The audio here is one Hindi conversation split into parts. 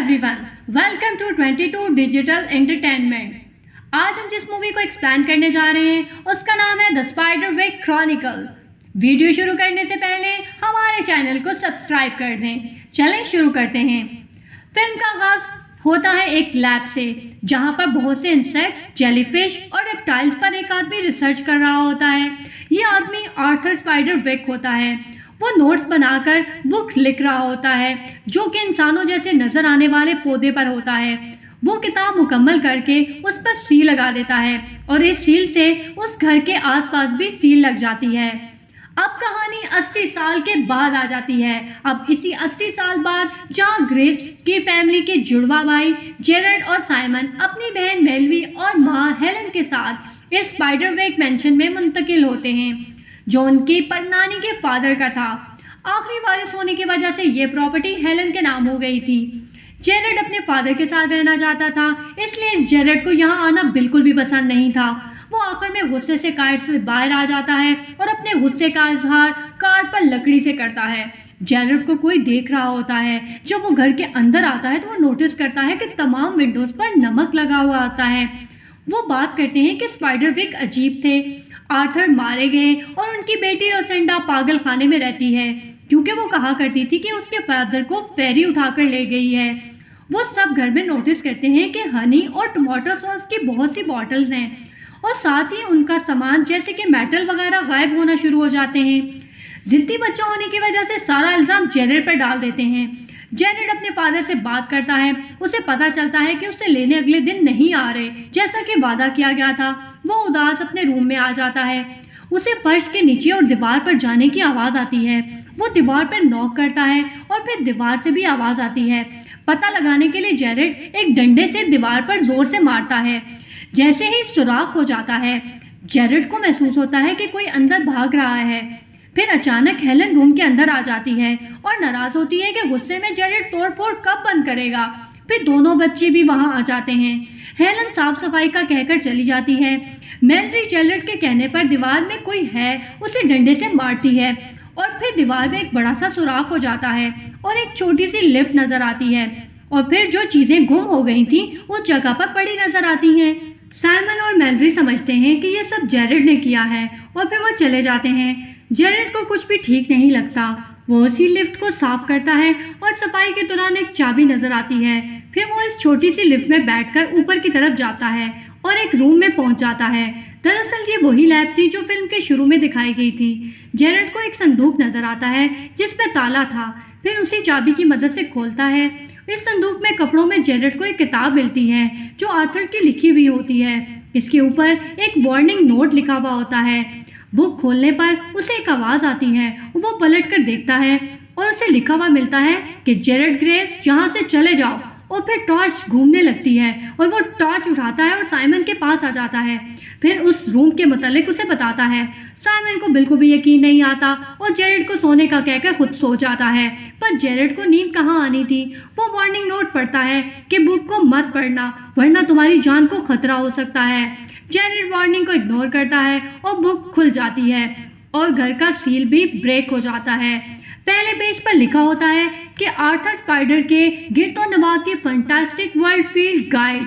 Everyone, welcome to 22 digital entertainment. आज हम जिस मूवी को एक्सप्लेन करने जा रहे हैं उसका नाम है द स्पाइडरविक क्रॉनिकल। वीडियो शुरू करने से पहले हमारे चैनल को सब्सक्राइब कर दें। चलें शुरू करते हैं। फिल्म का आगाज होता है एक लैब से, जहां पर बहुत से इंसेक्ट्स, जेलीफिश और रेप्टाइल्स पर एक आदमी रिसर्च कर रहा होता है। ये आदमी आर्थर स्पाइडरविक होता है। वो नोट्स बनाकर बुक लिख रहा होता है जो कि इंसानों जैसे नजर आने वाले पौधे पर होता है। वो किताब मुकम्मल करके उस पर सील लगा देता है और इस सील से उस घर के आसपास भी सील लग जाती है। अब कहानी 80 साल के बाद आ जाती है। अब इसी 80 साल बाद जहाँ ग्रेस की फैमिली के जुड़वा भाई जेरेड और साइमन अपनी बहन मेलवी और माँ हेलन के साथ इस स्पाइडरविक मैंशन में मुंतकिल होते हैं जो उनकी परनानी के फादर का था। आखिरी वारिस होने की वजह से ये प्रॉपर्टी हेलन के नाम हो गई थी। जेरेड अपने फादर के साथ रहना चाहता था, इसलिए जेरेड को यहाँ आना बिल्कुल भी पसंद नहीं था। वो आखिर में गुस्से से कार से बाहर आ जाता है और अपने गुस्से का इजहार कार पर लकड़ी से करता है। जेरेड को कोई देख रहा होता है। जब वो घर के अंदर आता है तो वो नोटिस करता है कि तमाम विंडोज पर नमक लगा हुआ आता है। वो बात करते हैं कि स्पाइडरविक अजीब थे। आर्थर मारे गए और उनकी बेटी रोसेंडा पागल खाने में रहती है क्योंकि वो कहा करती थी कि उसके फादर को फेरी उठाकर ले गई है। वो सब घर में नोटिस करते हैं कि हनी और टमाटो सॉस की बहुत सी बॉटल्स हैं और साथ ही उनका सामान जैसे कि मेटल वगैरह गायब होना शुरू हो जाते हैं। जिद्दी बच्चा होने की वजह से सारा इल्ज़ाम जेरेड पर डाल देते हैं। जेरेड अपने फादर से बात करता है। उसे पता चलता है कि उसे लेने अगले दिन नहीं आ रहे जैसा कि वादा किया गया था। वो उदास अपने रूम में आ जाता है। उसे फर्श के नीचे और दीवार पर जाने की आवाज़ आती है। वो दीवार पर नॉक करता है और फिर दीवार से भी आवाज़ आती है। पता लगाने के लिए जेरेड एक डंडे से दीवार पर जोर से मारता है। जैसे ही सुराख हो जाता है, जेरेड को महसूस होता है कि कोई अंदर भाग रहा है। फिर अचानक हेलन रूम के अंदर आ जाती है और नाराज होती है कि गुस्से में जेरेड तोड़फोड़ कब बंद करेगा। फिर दोनों बच्चे भी वहां आ जाते हैं। हेलन साफ सफाई का कहकर चली जाती है। मेलरी जेरेड के कहने पर दीवार में कोई है उसे डंडे से मारती है और फिर दीवार में एक बड़ा सा सुराख हो जाता है और एक छोटी सी लिफ्ट नजर आती है और फिर जो चीजें गुम हो गई थी उस जगह पर पड़ी नजर आती हैं। साइमन और मेलरी समझते हैं कि ये सब जेरेड ने किया है और फिर वो चले जाते हैं। जेरेड को कुछ भी ठीक नहीं लगता। वो उसी लिफ्ट को साफ करता है और सफाई के दौरान एक चाबी नजर आती है। फिर वो इस छोटी सी लिफ्ट में बैठकर ऊपर की तरफ जाता है और एक रूम में पहुंच जाता है। दरअसल ये वही लैब थी जो फिल्म के शुरू में दिखाई गई थी। जेरेड को एक संदूक नजर आता है जिस पर ताला था। फिर उसी चाबी की मदद से खोलता है। इस संदूक में कपड़ों में जेरेड को एक किताब मिलती है जो आर्थर की लिखी हुई होती है। इसके ऊपर एक वार्निंग नोट लिखा हुआ होता है। बुक खोलने पर उसे एक आवाज़ आती है। वो पलट कर देखता है और उसे लिखा हुआ मिलता है कि जेरेड ग्रेस यहाँ से चले जाओ। और फिर टॉर्च घूमने लगती है और वो टॉर्च उठाता है और साइमन के पास आ जाता है। फिर उस रूम के मुतालिक उसे बताता है। साइमन को बिल्कुल भी यकीन नहीं आता और जेरेड को सोने का कहकर खुद सो जाता है। पर जेरेड को नींद कहाँ आनी थी। वो वार्निंग नोट पढ़ता है कि बुक को मत पढ़ना वरना तुम्हारी जान को खतरा हो सकता है। जेरेड वार्निंग को इग्नोर करता है और बुक खुल जाती है और घर का सील भी ब्रेक हो जाता है। पहले पेज पर लिखा होता है कि आर्थर स्पाइडर के गिरदोनवा की fantastic world field guide.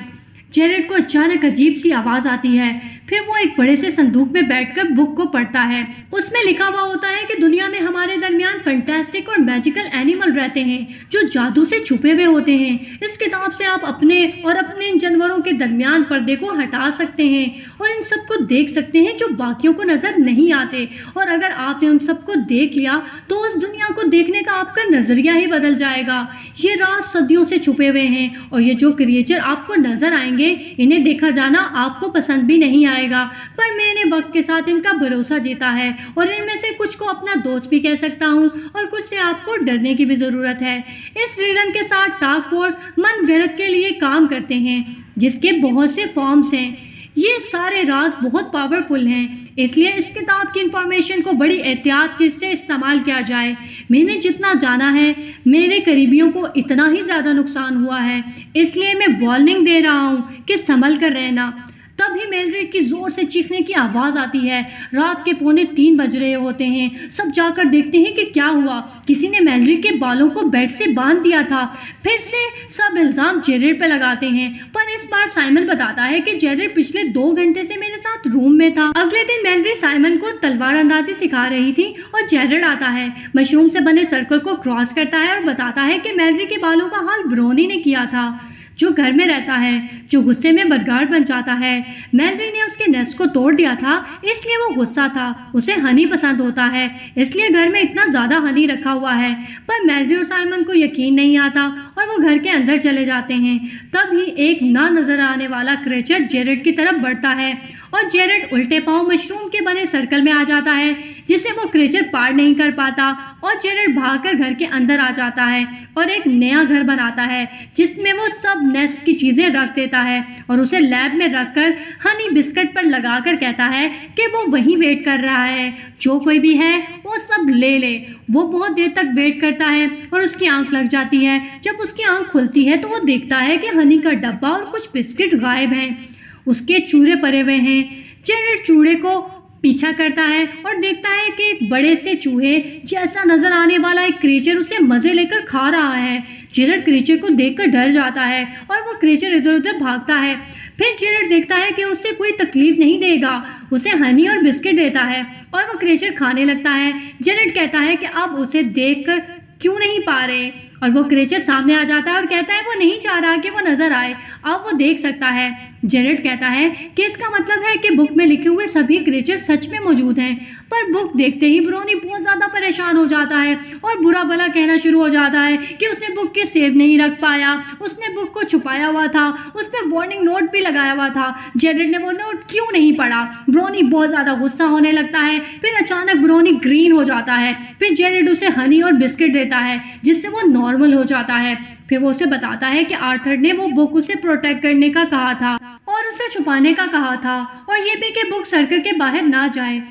Jared को अचानक अजीब सी आवाज़ आती है। फिर वो एक बड़े से संदूक में बैठकर बुक को पढ़ता है। उसमें लिखा हुआ होता है कि दुनिया में हमारे दरमियान फैंटास्टिक और मैजिकल एनिमल रहते हैं जो जादू से छुपे हुए होते हैं। इस किताब से आप अपने और अपने इन जानवरों के दरमियान पर्दे को हटा सकते हैं और इन सबको देख सकते हैं जो बाकियों को नज़र नहीं आते। और अगर आपने उन सबको देख लिया तो उस दुनिया को देखने का आपका नज़रिया ही बदल जाएगा। ये राज सदियों से छुपे हुए हैं और ये जो क्रिएचर आपको नज़र आएंगे इन्हें देखा जाना आपको पसंद भी नहीं आएगा, पर मैंने वक्त के साथ इनका भरोसा जीता है और इनमें से कुछ को अपना दोस्त भी कह सकता हूँ और कुछ से आपको डरने की भी ज़रूरत है। इस रीलन के साथ टास्क फोर्स मनगढ़ंत के लिए काम करते हैं जिसके बहुत से फॉर्म्स हैं। ये सारे राज बहुत पावरफुल हैं, इसलिए इस किताब की इंफॉर्मेशन को बड़ी एहतियात से इस्तेमाल किया जाए। मैंने जितना जाना है मेरे करीबियों को इतना ही ज़्यादा नुकसान हुआ है, इसलिए मैं वार्निंग दे रहा हूँ कि संभल कर रहना। तभी मेलरिक की जोर से चीखने की आवाज आती है। रात के 2:45 बज रहे होते हैं। सब जाकर देखते हैं कि क्या हुआ। किसी ने मेलरिक के बालों को बेड से बांध दिया था। फिर से सब इल्जाम जेरेड पे लगाते हैं, पर इस बार साइमन बताता है कि जेरेड पिछले 2 घंटे से मेरे साथ रूम में था। अगले दिन मेलरिक साइमन को तलवार अंदाजी सिखा रही थी और जेरेड आता है, मशरूम से बने सर्कल को क्रॉस करता है और बताता है कि मेलरिक के बालों का हाल ब्रोनी ने किया था, जो घर में रहता है, जो गुस्से में बदगाड़ बन जाता है। मेलरी ने उसके नेस्ट को तोड़ दिया था, इसलिए वो गुस्सा था। उसे हनी पसंद होता है, इसलिए घर में इतना ज़्यादा हनी रखा हुआ है। पर मेलरी और साइमन को यकीन नहीं आता और वो घर के अंदर चले जाते हैं। तभी एक ना नजर आने वाला क्रेचर जेरेड की तरफ बढ़ता है और जेरेड उल्टे पांव मशरूम के बने सर्कल में आ जाता है, जिसे वो क्रेचर पार नहीं कर पाता और जेरेड भागकर घर के अंदर आ जाता है और एक नया घर बनाता है, जिसमें वो सब नेस्ट की चीज़ें रख देता है और उसे लैब में रखकर हनी बिस्किट पर लगाकर कहता है कि वो वहीं वेट कर रहा है, जो कोई भी है वो सब ले ले। वो बहुत देर तक वेट करता है और उसकी आंख लग जाती है। जब उसकी आंख खुलती है तो वो देखता है कि हनी का डब्बा और कुछ बिस्किट गायब हैं, उसके चूड़े पड़े हुए हैं। जेरेड चूड़े को पीछा करता है और देखता है कि एक बड़े से चूहे जैसा नजर आने वाला एक क्रीचर उसे मजे लेकर खा रहा है। जेरेड क्रीचर को देखकर डर जाता है और वो क्रीचर इधर उधर भागता है। फिर जेरेड देखता है कि उससे कोई तकलीफ नहीं देगा, उसे हनी और बिस्किट देता है और वो क्रीचर खाने लगता है। जेरेड कहता है कि अब उसे देखकर क्यों नहीं पा रहे, और वो क्रीचर सामने आ जाता है और कहता है वो नहीं चाह रहा कि वो नजर आए, अब वो देख सकता है। जेरेड कहता है कि इसका मतलब है कि बुक में लिखे हुए सभी क्रीचर सच में मौजूद हैं। पर बुक देखते ही ब्रोनी बहुत ज़्यादा परेशान हो जाता है और बुरा भला कहना शुरू हो जाता है कि उसने बुक के सेव नहीं रख पाया, उसने बुक को छुपाया हुआ था, उस पर वार्निंग नोट भी लगाया हुआ था, जेरेड ने वो नोट क्यों नहीं पढ़ा। ब्रोनी बहुत ज़्यादा गुस्सा होने लगता है। फिर अचानक ब्रोनी ग्रीन हो जाता है। फिर जेरेड उसे हनी और बिस्किट देता है, जिससे वो नॉर्मल हो जाता है। फिर वो उसे बताता है कि आर्थर ने वो बुक उसे प्रोटेक्ट करने का कहा था और उसे छुपाने का कहा था, और ये भी कि बुक सर्कल के बाहर ना जाए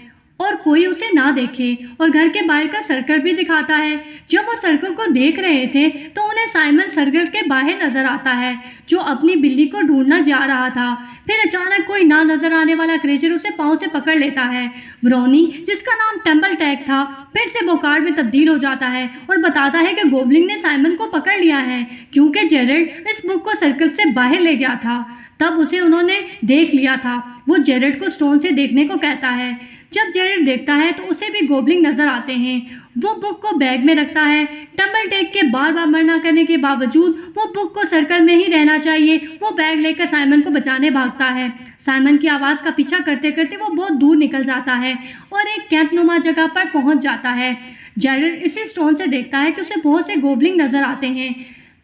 और कोई उसे ना देखे, और घर के बाहर का सर्कल भी दिखाता है। जब वो सर्कल को देख रहे थे तो उन्हें साइमन सर्कल के बाहर नजर आता है, जो अपनी बिल्ली को ढूंढना जा रहा था। फिर अचानक कोई ना नजर आने वाला क्रीचर उसे पांव से पकड़ लेता है। ब्रोनी, जिसका नाम टम्बल टैग था, फिर से बोकार्ड में तब्दील हो जाता है और बताता है कि गोबलिन ने साइमन को पकड़ लिया है, क्योंकि जेरेड इस बुक को सर्कल से बाहर ले गया था। तब उसे उन्होंने देख लिया था। वो जेरेड को स्टोन से देखने को कहता है। जब जेरेड देखता है तो उसे भी गोबलिन नजर आते हैं। वो बुक को बैग में रखता है। टम्बल टैग के बार बार मना करने के बावजूद वो बुक को सर्कल में ही रहना चाहिए, वो बैग लेकर साइमन को बचाने भागता है। साइमन की आवाज़ का पीछा करते करते वो बहुत दूर निकल जाता है और एक कैंप नुमा जगह पर पहुंच जाता है। जेरेड इसी स्टोन से देखता है कि उसे बहुत से गोबलिन नजर आते हैं।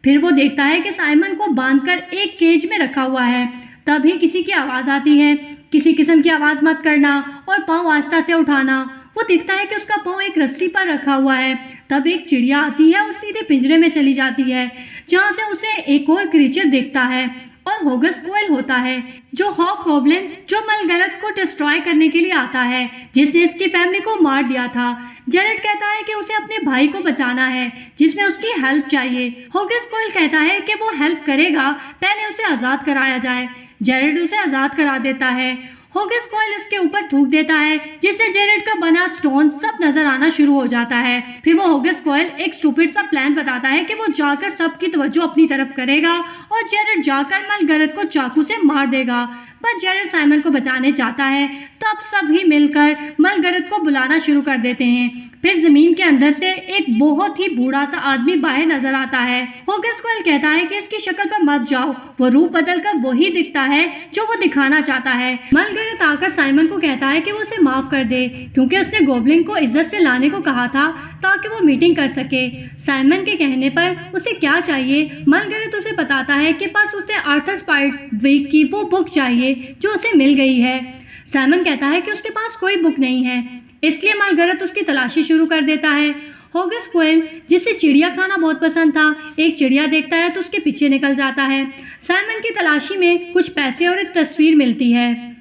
फिर वो देखता है कि साइमन को बांधकर एक केज में रखा हुआ है। तभी किसी की आवाज़ आती है, किसी किस्म की आवाज़ मत करना और पाँव आस्था से उठाना। वो दिखता है कि उसका पाँव एक रस्सी पर रखा हुआ है। तब एक चिड़िया आती है और सीधे पिंजरे में चली जाती है, जहाँ से उसे एक और क्रीचर दिखता है और होगस कोयल होता है, जो हॉक गॉब्लिन जो मलगरत को डिस्ट्रॉय करने के लिए आता है, जिसने इसकी फैमिली को मार दिया था। जेरेड कहता है कि उसे अपने भाई को बचाना है, जिसमें उसकी हेल्प चाहिए। होगस कोयल कहता है कि वो हेल्प करेगा, पहले उसे आज़ाद कराया जाए। जेरेड उसे आज़ाद करा देता है। होगस कोयल इसके ऊपर थूक देता है, जिससे जेरेड का बना स्टोन सब नजर आना शुरू हो जाता है। फिर वो होगस कोयल एक स्टूपिड सा प्लान बताता है कि वो जाकर सबकी तवज्जो अपनी तरफ करेगा और जेरेड जाकर मलगरत को चाकू से मार देगा। पर जेरेड साइमन को बचाने जाता है। तब सभी मिलकर मलगरत को बुलाना शुरू कर देते हैं। फिर जमीन के अंदर से एक बहुत ही बूढ़ा सा आदमी बाहर नजर आता है। होगस कोयल कहता है कि इसकी शक्ल पर मत जाओ, वो रूप बदलकर वही दिखता है जो वो दिखाना चाहता है। मलगरत आकर साइमन को कहता है कि वो उसे माफ कर दे, क्योंकि उसने गोबलिन को इज्जत से लाने को कहा था ताकि वो मीटिंग कर सके। साइमन के कहने पर उसे क्या चाहिए, मलगरत उसे बताता है कि पास उसे आर्थर स्पाइडविक की वो बुक चाहिए जो उसे मिल गई है। साइमन कहता है कि उसके पास कोई बुक नहीं है, इसलिए मलगरत उसकी तलाशी शुरू कर देता है। होगस कोयल, जिसे चिड़िया खाना बहुत पसंद था, एक चिड़िया देखता है तो उसके पीछे निकल जाता है। साइमन की तलाशी में कुछ पैसे और एक तस्वीर मिलती है।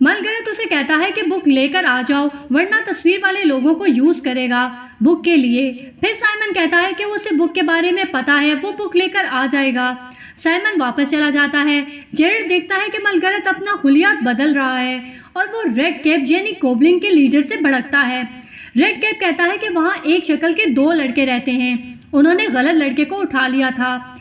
मलगरत उसे कहता है कि बुक लेकर आ जाओ, वरना तस्वीर वाले लोगों को यूज करेगा बुक के लिए। फिर साइमन कहता है कि वो उसे बुक के बारे में पता है, वो बुक लेकर आ जाएगा। साइमन वापस चला जाता है। जेरेड देखता है कि मलगरत अपना हुलियात बदल रहा है और वो रेड कैप यानी गोब्लिन के लीडर से भड़कता है। रेड कैप कहता है कि वहाँ एक शक्ल के 2 लड़के रहते हैं, उन्होंने गलत लड़के को उठा लिया था।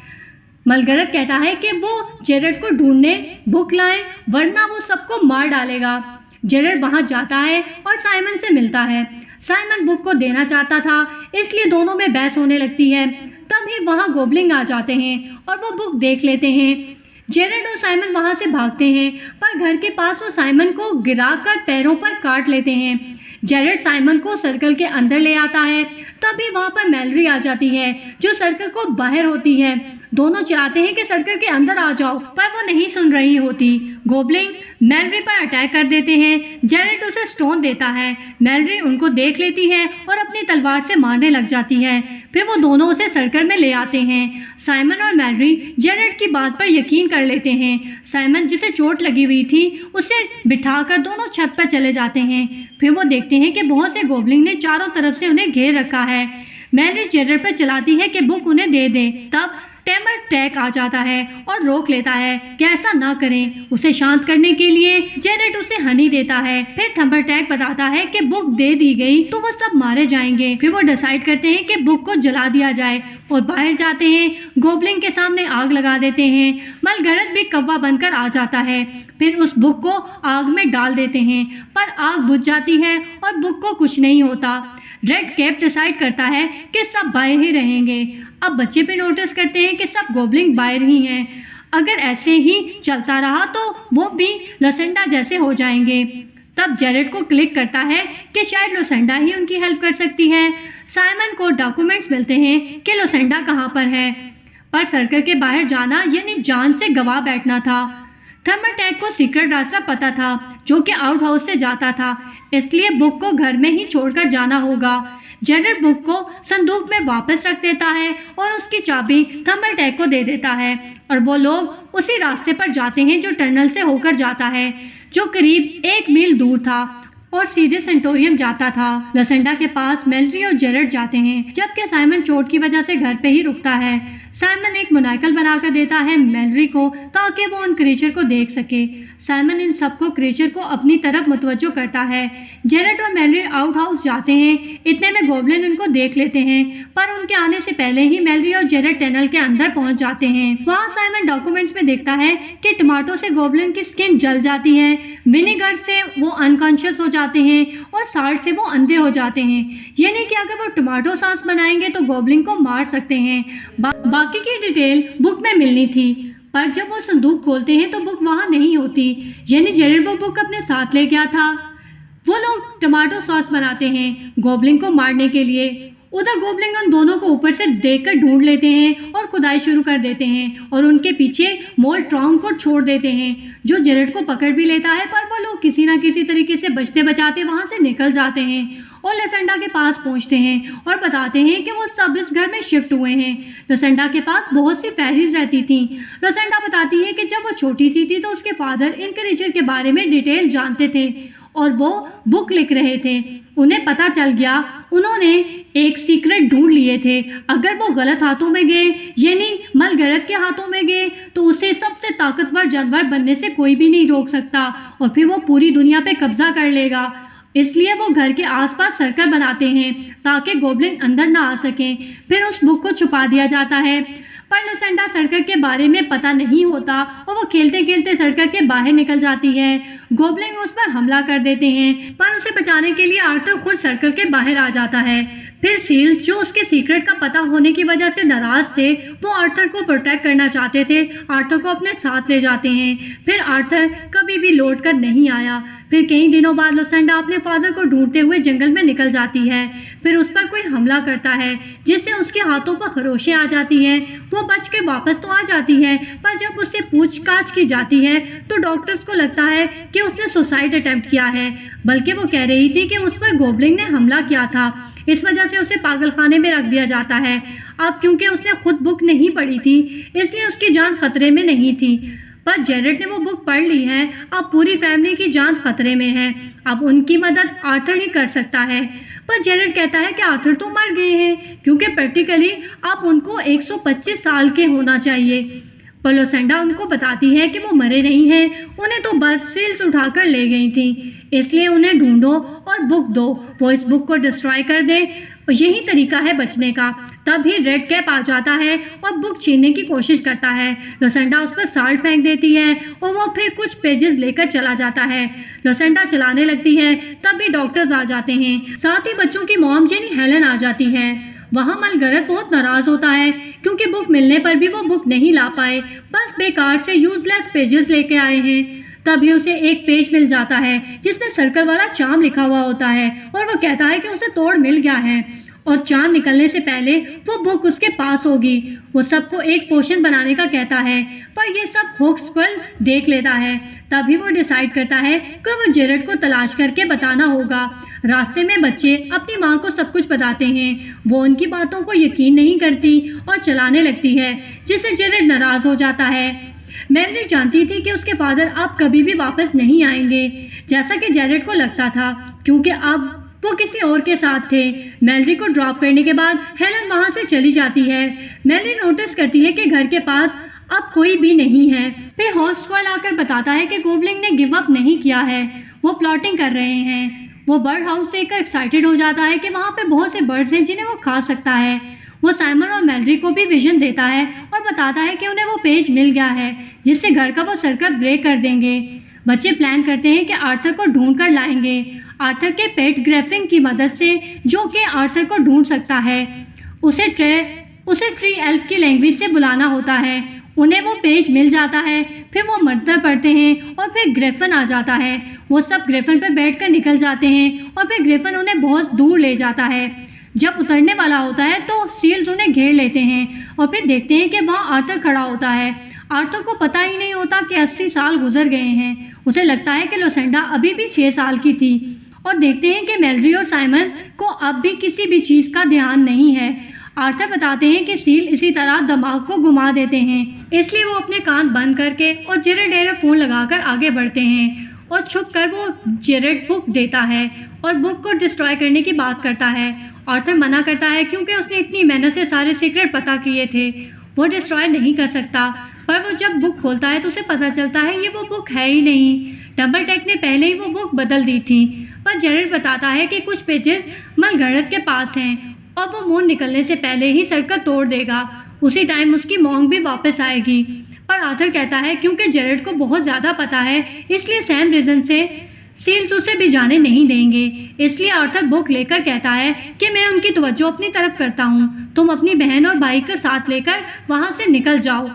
मलगरत कहता है कि वो जेरेड को ढूंढने बुक लाएं वरना वो सबको मार डालेगा। जेरेड वहाँ जाता है और साइमन से मिलता है। साइमन बुक को देना चाहता था, इसलिए दोनों में बहस होने लगती है। तभी वहाँ गोब्लिन आ जाते हैं और वो बुक देख लेते हैं। जेरेड और साइमन वहाँ से भागते हैं, पर घर के पास वो साइमन को गिराकर पैरों पर काट लेते हैं। जेरेड साइमन को सर्कल के अंदर ले आता है। तभी वहाँ पर मैलरी आ जाती है जो सर्कल को बाहर होती है। दोनों चाहते हैं कि सर्कल के अंदर आ जाओ, पर वो नहीं सुन रही होती। गोब्लिन मैलरी पर अटैक कर देते हैं। जेरेड उसे स्टोन देता है। मैलरी उनको देख लेती है और अपनी तलवार से मारने लग जाती है। फिर वो दोनों उसे सर्कल में ले आते हैं। साइमन और मैलरी जेरेड की बात पर यकीन कर लेते हैं। साइमन जिसे चोट लगी हुई थी उसे बिठाकर दोनों छत पर चले जाते हैं। फिर वो देखते हैं कि बहुत से गोब्लिन ने चारों तरफ से उन्हें घेर रखा है। मैलरी जेरेड पर चलाती है कि बुक उन्हें दे दे। तब टेमर टैक आ जाता है और रोक लेता है कि ऐसा ना करें। उसे शांत करने के लिए जेरेड उसे हनी देता है। फिर थंबर टैक बताता है कि बुक दे दी गई तो वो सब मारे जाएंगे। फिर वो डिसाइड करते हैं कि बुक को जला दिया जाए और बाहर जाते हैं। गोब्लिन के सामने आग लगा देते हैं। मलगरत भी कौवा बनकर आ जाता है। फिर उस बुक को आग में डाल देते हैं, पर आग बुझ जाती है और बुक को कुछ नहीं होता। रेड कैप डिसाइड करता है कि सब बाहर ही रहेंगे। अब बच्चे भी नोटिस करते हैं कि सब गोब्लिन बाहर ही हैं। अगर ऐसे ही चलता रहा तो वो भी लुसिंडा जैसे हो जाएंगे। तब जेरेड को क्लिक करता है कि शायद लुसिंडा ही उनकी हेल्प कर सकती है। साइमन को डॉक्यूमेंट्स मिलते हैं कि लुसिंडा कहाँ पर है, पर सर्कल के बाहर जाना यानी जान से गवा बैठना था। थंबर टैक को सीक्रेट रास्ता पता था जो कि आउट हाउस से जाता था, इसलिए बुक को घर में ही छोड़कर जाना होगा। जेरेड बुक को संदूक में वापस रख देता है और उसकी चाबी थंबर टैक को दे देता है और वो लोग उसी रास्ते पर जाते हैं जो टनल से होकर जाता है, जो करीब 1 मील दूर था और सीधे सेंटोरियम जाता था। लुसिंडा के पास मैलरी और जेरेड जाते हैं, जबकि साइमन चोट की वजह से घर पे ही रुकता है। साइमन एक मोनाइकल बनाकर देता है मैलरी को ताकि वो उन क्रीचर को देख सके। साइमन इन सबको क्रीचर को अपनी तरफ मुतवज्जो करता है। जेरेड और मैलरी आउट हाउस जाते हैं। इतने में गोब्लिन उनको देख लेते हैं, पर उनके आने से पहले ही मैलरी और जेरेड टनल के अंदर पहुंच जाते हैं। वहाँ साइमन डॉक्यूमेंट्स में देखता है कि टमाटो से गोब्लिन की स्किन जल जाती है, विनेगर से वो अनकॉन्शियस हो जाते हैं और साल्ट से वो अंधे हो जाते हैं। ये नहीं कि अगर वो टमाटो सॉस बनाएंगे तो गोब्लिन को मार सकते हैं। बाकी की डिटेल बुक में मिलनी थी, पर जब वो संदूक खोलते हैं तो बुक वहाँ नहीं होती, यानी जेरेड वो बुक अपने साथ ले गया था। वो लोग टमाटो सॉस बनाते हैं गोब्लिन को मारने के लिए। उधर गोब्लिन उन दोनों को ऊपर से देखकर ढूंढ लेते हैं और खुदाई शुरू कर देते हैं और उनके पीछे मोल्ट्रॉन को छोड़ देते हैं, जो जेरेड को पकड़ भी लेता है, पर वो लोग किसी ना किसी तरीके से बचते बचाते वहाँ से निकल जाते हैं और लुसिंडा के पास पहुँचते हैं और बताते हैं कि वो सब इस घर में शिफ्ट हुए हैं। लुसिंडा के पास बहुत सी फेरीज रहती थी। लुसिंडा बताती है कि जब वो छोटी सी थी तो उसके फादर इन क्रीचर के बारे में डिटेल जानते थे और वो बुक लिख रहे थे। उन्हें पता चल गया, उन्होंने एक सीक्रेट ढूंढ लिए थे। अगर वो गलत हाथों में गए यानी मलगरत के हाथों में गए तो उसे सबसे ताकतवर जानवर बनने से कोई भी नहीं रोक सकता और फिर वो पूरी दुनिया पे कब्जा कर लेगा। इसलिए वो घर के आसपास सर्कल बनाते हैं ताकि गोब्लिन अंदर ना आ सकें। फिर उस बुक को छुपा दिया जाता है, पर लुसिंडा सर्कल के बारे में पता नहीं होता और वो खेलते खेलते सर्कल के बाहर निकल जाती है। गोब्लिन उस पर हमला कर देते हैं, पर उसे बचाने के लिए आर्थर खुद सर्कल के बाहर आ जाता है। फिर सील्स, जो उसके सीक्रेट का पता होने की वजह से नाराज थे, वो आर्थर को प्रोटेक्ट करना चाहते थे, आर्थर को अपने साथ ले जाते हैं। फिर आर्थर कभी भी लौट कर नहीं आया। फिर कई दिनों बाद लुसिंडा अपने फादर को ढूंढते हुए जंगल में निकल जाती है। फिर उस पर कोई हमला करता है जिससे उसके हाथों पर खरोशें आ जाती हैं। वो बच के वापस तो आ जाती है, पर जब उससे पूछताछ की जाती है तो डॉक्टर्स को लगता है कि उसने सुसाइड अटेम्प्ट किया है, बल्कि वो कह रही थी कि उस पर गोब्लिन ने हमला किया था। इस वजह से उसे पागलखाने में रख दिया जाता है। अब क्योंकि उसने खुद बुक नहीं पढ़ी थी इसलिए उसकी जान खतरे में नहीं थी, पर जेरेड ने वो बुक पढ़ ली है। अब पूरी फैमिली की जान खतरे में है। अब उनकी मदद आर्थर ही कर सकता है, पर जेरेड कहता है कि आर्थर तो मर गए हैं, क्योंकि प्रैक्टिकली अब उनको 125 साल के होना चाहिए। पर लोसेंडा उनको बताती है कि वो मरे नहीं हैं, उन्हें तो बस सील्स उठाकर ले गई थी, इसलिए उन्हें ढूंढो और बुक दो, वो इस बुक को डिस्ट्रॉय कर दे, यही तरीका है बचने का। तभी रेड कैप आ जाता है और बुक छीनने की कोशिश करता है। लोसेंडा उस पर साल्ट फेंक देती है और वो फिर कुछ पेजेस लेकर चला जाता है। लोसेंडा चलाने लगती है, तभी डॉक्टर्स आ जाते हैं, साथ ही बच्चों की मॉम जेनी हेलन आ जाती है। वहाँ मलगरत बहुत नाराज होता है क्योंकि बुक मिलने पर भी वो बुक नहीं ला पाए, बस बेकार से यूजलेस पेजेस लेके आए हैं। तभी उसे एक पेज मिल जाता है जिसमें सर्कल वाला चार्म लिखा हुआ होता है और वो कहता है कि उसे तोड़ मिल गया है और चांद निकलने से पहले वो बुक उसके पास होगी। वो सबको एक पोशन बनाने का कहता है, पर ये सब होक्सक्वल देख लेता है। तभी वो डिसाइड करता है कि वो जेरेड को तलाश करके बताना होगा। रास्ते में बच्चे अपनी माँ को सब कुछ बताते हैं, वो उनकी बातों को यकीन नहीं करती और चलाने लगती है, जिससे जेरेड नाराज हो जाता है। मैलरी जानती थी कि उसके फादर अब कभी भी वापस नहीं आएंगे, जैसा कि जेरेड को लगता था, क्योंकि अब वो किसी और के साथ थे। मैलरी को ड्रॉप करने के बाद हेलन वहाँ से चली जाती है। मैलरी नोटिस करती है कि घर के पास अब कोई भी नहीं है। फिर होस्टकॉल आकर बताता है कि गोबलिंग ने गिव अप नहीं किया है, वो प्लॉटिंग कर रहे हैं। वो बर्ड हाउस देखकर एक्साइटेड हो जाता है कि वहाँ पे बहुत से बर्ड्स हैं जिन्हें वो खा सकता है। वो साइमन और मैलरी को भी विजन देता है और बताता है कि उन्हें वो पेज मिल गया है जिससे घर का वो सर्कल ब्रेक कर देंगे। बच्चे प्लान करते हैं कि आर्थर को ढूंढ कर लाएंगे, आर्थर के पेट ग्रेफिंग की मदद से, जो कि आर्थर को ढूंढ सकता है। उसे ट्री एल्फ की लैंग्वेज से बुलाना होता है। उन्हें वो पेज मिल जाता है, फिर वो मंत्र पढ़ते हैं और फिर ग्रेफन आ जाता है। वो सब ग्रेफन पर बैठकर निकल जाते हैं और फिर ग्रेफन उन्हें बहुत दूर ले जाता है। जब उतरने वाला होता है तो सील्स उन्हें घेर लेते हैं और फिर देखते हैं कि वहाँ आर्थर खड़ा होता है। आर्थर को पता ही नहीं होता कि 80 साल गुजर गए हैं। उसे लगता है कि लोसेंडा अभी भी 6 साल की थी और देखते हैं कि मैलरी और साइमन को अब भी किसी भी चीज़ का ध्यान नहीं है। आर्थर बताते हैं कि सील इसी तरह दिमाग को घुमा देते हैं, इसलिए वो अपने कान बंद करके और जेरेड फ़ोन लगाकर आगे बढ़ते हैं और छुप कर वो जेरेड बुक देता है और बुक को डिस्ट्रॉय करने की बात करता है। आर्थर मना करता है क्योंकि उसने इतनी मेहनत से सारे सीक्रेट पता किए थे, वो डिस्ट्रॉय नहीं कर सकता। पर वो जब बुक खोलता है तो उसे पता चलता है ये वो बुक है ही नहीं। डम्बलटेक ने पहले ही वो बुक बदल दी थी। पर जेरेड बताता है कि कुछ पेजेस मलगढ़त के पास हैं और वो मून निकलने से पहले ही सर्कल तोड़ देगा। उसी टाइम उसकी मॉन्ग भी वापस आएगी। पर आर्थर कहता है क्योंकि जेरेड को बहुत ज़्यादा पता है, इसलिए सैम रीजन से सील्स उसे भी जाने नहीं देंगे। इसलिए आर्थर बुक लेकर कहता है कि मैं उनकी तवज्जो अपनी तरफ करता हूँ, तुम अपनी बहन और भाई के साथ लेकर वहाँ से निकल जाओ।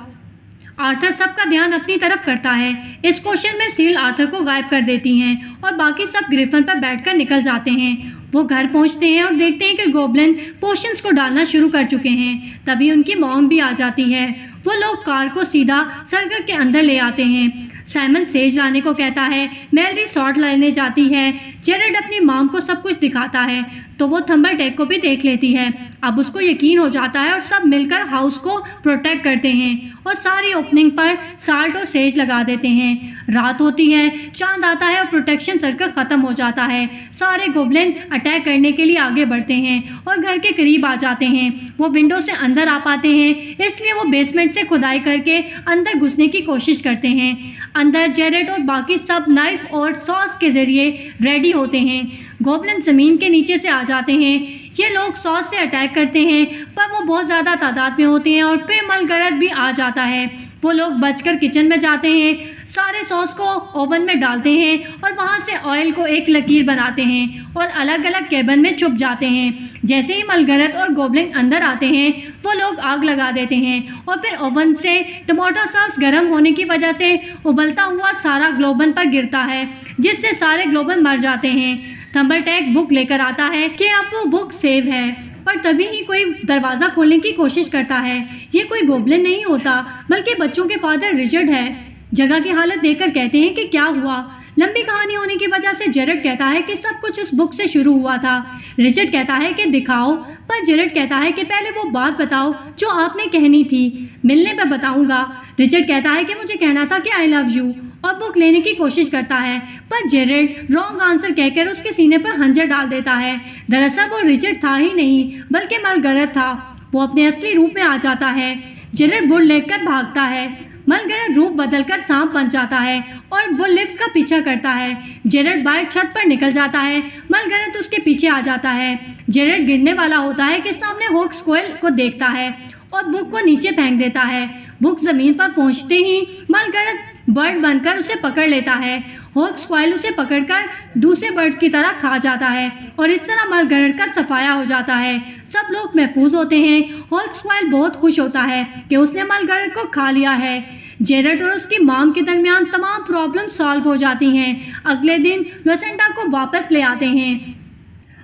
आर्थर सबका ध्यान अपनी तरफ करता है। इस क्वेश्चन में सील आर्थर को गायब कर देती हैं और बाकी सब ग्रिफन पर बैठकर निकल जाते हैं। वो घर पहुंचते हैं और देखते हैं कि गोब्लिन पोशंस को डालना शुरू कर चुके हैं। तभी उनकी मॉम भी आ जाती है। वो लोग कार को सीधा सर्कल के अंदर ले आते हैं। साइमन सेज लाने को कहता है, मैलरी शॉट लेने जाती है। जेरेड अपनी मॉम को सब कुछ दिखाता है तो वो थंबलटेक को भी देख लेती है। अब उसको यकीन हो जाता है और सब मिलकर हाउस को प्रोटेक्ट करते हैं और सारी ओपनिंग पर साल्ट और सेज लगा देते हैं। रात होती है, चांद आता है और प्रोटेक्शन सर्कल ख़त्म हो जाता है। सारे गोब्लिन अटैक करने के लिए आगे बढ़ते हैं और घर के करीब आ जाते हैं। वो विंडो से अंदर आ पाते हैं, इसलिए वो बेसमेंट से खुदाई करके अंदर घुसने की कोशिश करते हैं। अंदर जेरेड और बाकी सब नाइफ और सॉस के ज़रिए रेडी होते हैं। गोब्लिन ज़मीन के नीचे से आ जाते हैं। ये लोग सॉस से अटैक करते हैं, पर वो बहुत ज़्यादा तादाद में होते हैं और फिर मलगढ़त भी आ जाता है। वो लोग बचकर किचन में जाते हैं, सारे सॉस को ओवन में डालते हैं और वहाँ से ऑयल को एक लकीर बनाते हैं और अलग अलग केबिन में छुप जाते हैं। जैसे ही मलगढ़त और गोब्लिन अंदर आते हैं, वो लोग आग लगा देते हैं और फिर ओवन से टमाटो सॉस गर्म होने की वजह से उबलता हुआ सारा ग्लोबन पर गिरता है, जिससे सारे ग्लोबन मर जाते हैं। थंबलटेक बुक लेकर आता है कि अब वो बुक सेव है, पर तभी ही कोई दरवाज़ा खोलने की कोशिश करता है। ये कोई गोब्लिन नहीं होता, बल्कि बच्चों के फादर रिचर्ड है। जगह की हालत देखकर कहते हैं कि क्या हुआ। लंबी कहानी होने की वजह से जेरेड कहता है कि सब कुछ इस बुक से शुरू हुआ था। रिचर्ड कहता है कि दिखाओ, पर जेरेड कहता है कि पहले वो बात बताओ जो आपने कहनी थी, मिलने पर बताऊंगा। रिचर्ड कहता है कि मुझे कहना था कि आई लव यू और बुक लेने की कोशिश करता है, पर जेरेड रॉन्ग आंसर कहकर उसके सीने पर खंजर डाल देता है। दरअसल वो रिचर्ड था ही नहीं, बल्कि मलगढ़त था। वो अपने असली रूप में आ जाता है। जेरेड बुल लेकर भागता है, मलगरत रूप बदलकर सांप बन जाता है और वो लिफ्ट का पीछा करता है। जेरेड बाहर छत पर निकल जाता है। मलगरत उसके पीछे आ जाता है। जेरेड गिरने वाला होता है कि सामने हॉक स्क्वेल को देखता है और बुक को नीचे फेंक देता है। बुक जमीन पर पहुंचते ही मलगरत बर्ड बनकर उसे पकड़ लेता है। हॉक स्क्वेल उसे पकड़कर दूसरे बर्ड्स की तरह खा जाता है और इस तरह मलगरत का सफाया हो जाता है। सब लोग महफूज होते हैं। हॉक स्क्वेल बहुत खुश होता है कि उसने मलगरत को खा लिया है। जेरेड और उसकी मॉम के दरमियान तमाम प्रॉब्लम सॉल्व हो जाती हैं। अगले दिन लुसिंडा को वापस ले आते हैं।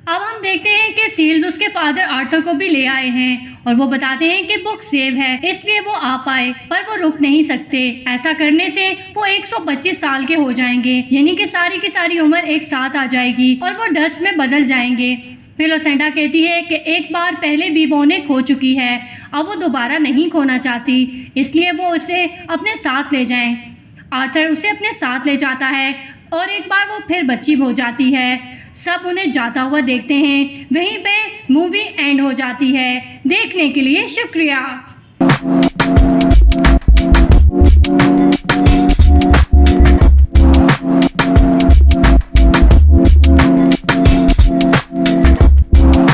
अब हम देखते हैं कि सील्स उसके फादर आर्थर को भी ले आए हैं और वो बताते हैं कि बुक सेव है, इसलिए वो आ पाए, पर वो रुक नहीं सकते। ऐसा करने से वो 125 साल के हो जाएंगे, यानी कि सारी की सारी उम्र एक साथ आ जाएगी और वो डस्ट में बदल जाएंगे। फिर लुसिंडा कहती है कि एक बार पहले भी वो उन्हें खो चुकी है, अब वो दोबारा नहीं खोना चाहती, इसलिए वो उसे अपने साथ ले जाएं। आर्थर उसे अपने साथ ले जाता है और एक बार वो फिर बच्ची हो जाती है। सब उन्हें जाता हुआ देखते हैं। वहीं पे मूवी एंड हो जाती है। देखने के लिए शुक्रिया।